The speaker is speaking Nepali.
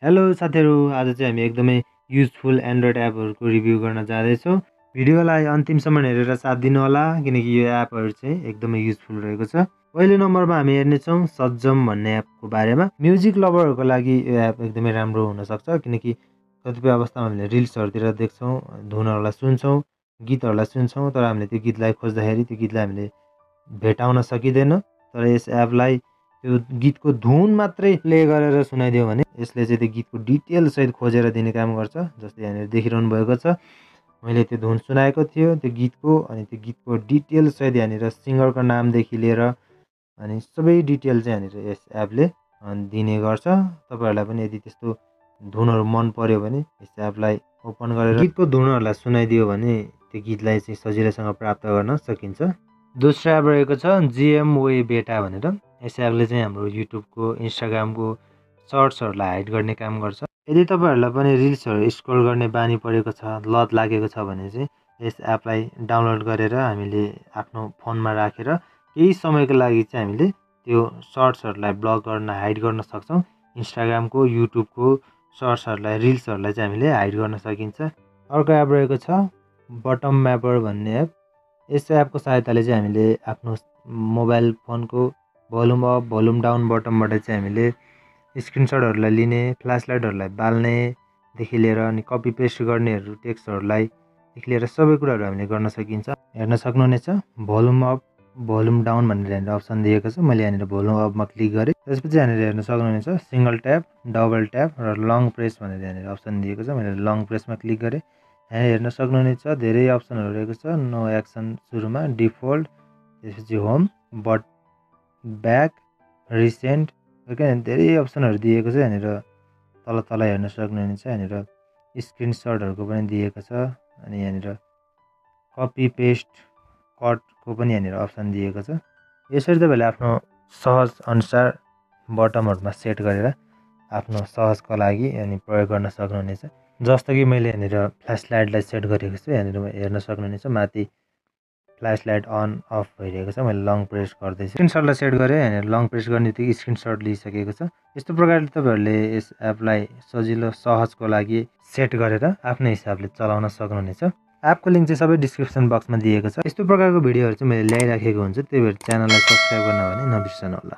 हेलो साथीहरु, आज चाहिँ हामी एकदमै युजफुल एन्ड्रोइड एपहरुको रिभ्यू गर्न जाँदैछौँ। भिडियोलाई अन्तिमसम्म हेरेर साथ दिनु होला किनकि यो एपहरु चाहिँ एकदमै युजफुल रहेको छ। पहिलो नम्बरमा हामी हेर्नेछौँ सज्जम भन्ने एपको बारेमा। म्युजिक लभरहरुको लागि यो एप एकदमै राम्रो हुन सक्छ किनकि कतिपय अवस्थामा हामीले रिल्सहरुतिर देख्छौँ, धुनहरुलाई सुन्छौँ, गीतहरुलाई सुन्छौँ, तर हामीले त्यो गीतलाई खोज्दाखेरि त्यो गीतलाई हामीले भेटाउन सकिँदैन। तर यस एपलाई त्यो गीतको धुन मात्रै प्ले गरेर सुनाइदियो भने यसले चाहिँ त्यो गीतको डिटेल सहित खोजेर दिने काम गर्छ। जस्तै यहाँनिर देखिरहनु भएको छ, मैले त्यो धुन सुनाएको थियो त्यो गीतको, अनि त्यो गीतको डिटेल सहित यहाँनिर सिङ्गरको नामदेखि लिएर अनि सबै डिटेल चाहिँ यहाँनिर यस एपले दिने गर्छ। तपाईहरुलाई पनि यदि त्यस्तो धुनहरु मन पर्यो भने यस एपलाई ओपन गरेर गीतको धुनहरुलाई सुनाइदियो भने त्यो गीतलाई चाहिँ सजिलैसँग प्राप्त गर्न सकिन्छ। दोस्रो एप रहेको छ GMWay बेटा भनेर। यस एपले चाहिँ हाम्रो युट्युबको, इन्स्टाग्रामको सर्ट्सहरुलाई हाइड गर्ने काम गर्छ। यदि तपाईहरुलाई पनि रिल्सहरु स्क्रोल गर्ने बानी परेको छ, लत लागेको छ भने चाहिँ यस एपलाई डाउनलोड गरेर हामीले आफ्नो फोनमा राखेर केही समयको लागि चाहिँ हामीले त्यो सर्ट्सहरुलाई ब्लक गर्न, हाइड गर्न सक्छौँ। इन्स्टाग्रामको, युट्युबको सर्ट्सहरुलाई, रिल्सहरुलाई चाहिँ हामीले हाइड गर्न सकिन्छ। अर्को एप रहेको छ बटम म्यापर भन्ने एप। यस एपको सहायताले चाहिँ हामीले आफ्नो मोबाइल फोनको भोल्युम अप, भोल्युम डाउन बटमबाट चाहिँ हामीले स्क्रिनसटहरुलाई लिने, फ्ल्यास लाइटहरुलाई बाल्नेदेखि लिएर अनि कपी पेस्ट गर्नेहरु टेक्स्टहरुलाई देखि लिएर सबै कुराहरु हामीले गर्न सकिन्छ। हेर्न सक्नुहुनेछ भोल्युम अप, भोल्युम डाउन भनेर यहाँनिर अप्सन दिएको छ। मैले यहाँनिर भोल्युम अपमा क्लिक गरेँ। त्यसपछि यहाँनिर हेर्न सक्नुहुनेछ सिंगल ट्याप, डबल ट्याप र लङ प्रेस भनेर यहाँनिर अप्सन दिएको छ। मैले लङ प्रेसमा क्लिक गरेँ। यहाँ हेर्न सक्नुहुनेछ धेरै अप्सनहरु रहेको छ। नो एक्सन सुरुमा, डिफल्ट, त्यसपछि home, but back, recent, okay, धेरै अप्सनहरु दिएको छ। यहाँनिर तल हेर्न सक्नुहुनेछ यहाँनिर स्क्रिनसटहरुको पनि दिएको छ। अनि यहाँनिर कपी पेस्ट, कटको पनि यहाँनिर अप्सन दिएको छ। यसरी तपाईहरुले आफ्नो सहज अनुसार बटमहरुमा सेट गरेर आफ्नो सहजको लागि अनि प्रयोग गर्न सक्नुहुनेछ। जस्तो कि मैले यहाँनिर फ्ल्यास लाइटलाई सेट गरेको छु। यहाँनिर हेर्न सक्नुहुनेछ माथि फ्ल्यास लाइट अन अफ भइरहेको छ। मैले लङ प्रेस गर्दैछु। स्क्रिनसटलाई सेट गरेँ। यहाँनिर लङ प्रेस गर्नेबित्तिकै स्क्रिनसट लिइसकेको छ। यस्तो प्रकारले तपाईहरुले यस एपलाई सजिलो सहजको लागि सेट गरेर आफ्नै हिसाबले चलाउन सक्नुहुनेछ। एपको लिंक चाहिँ सबै डिस्क्रिप्सन बक्समा दिएको छ। यस्तो प्रकारको भिडियोहरु चाहिँ मैले ल्याइराखेको हुन्छु। त्यही भएर च्यानललाई सब्स्क्राइब गर्न भने नबिर्सनु होला।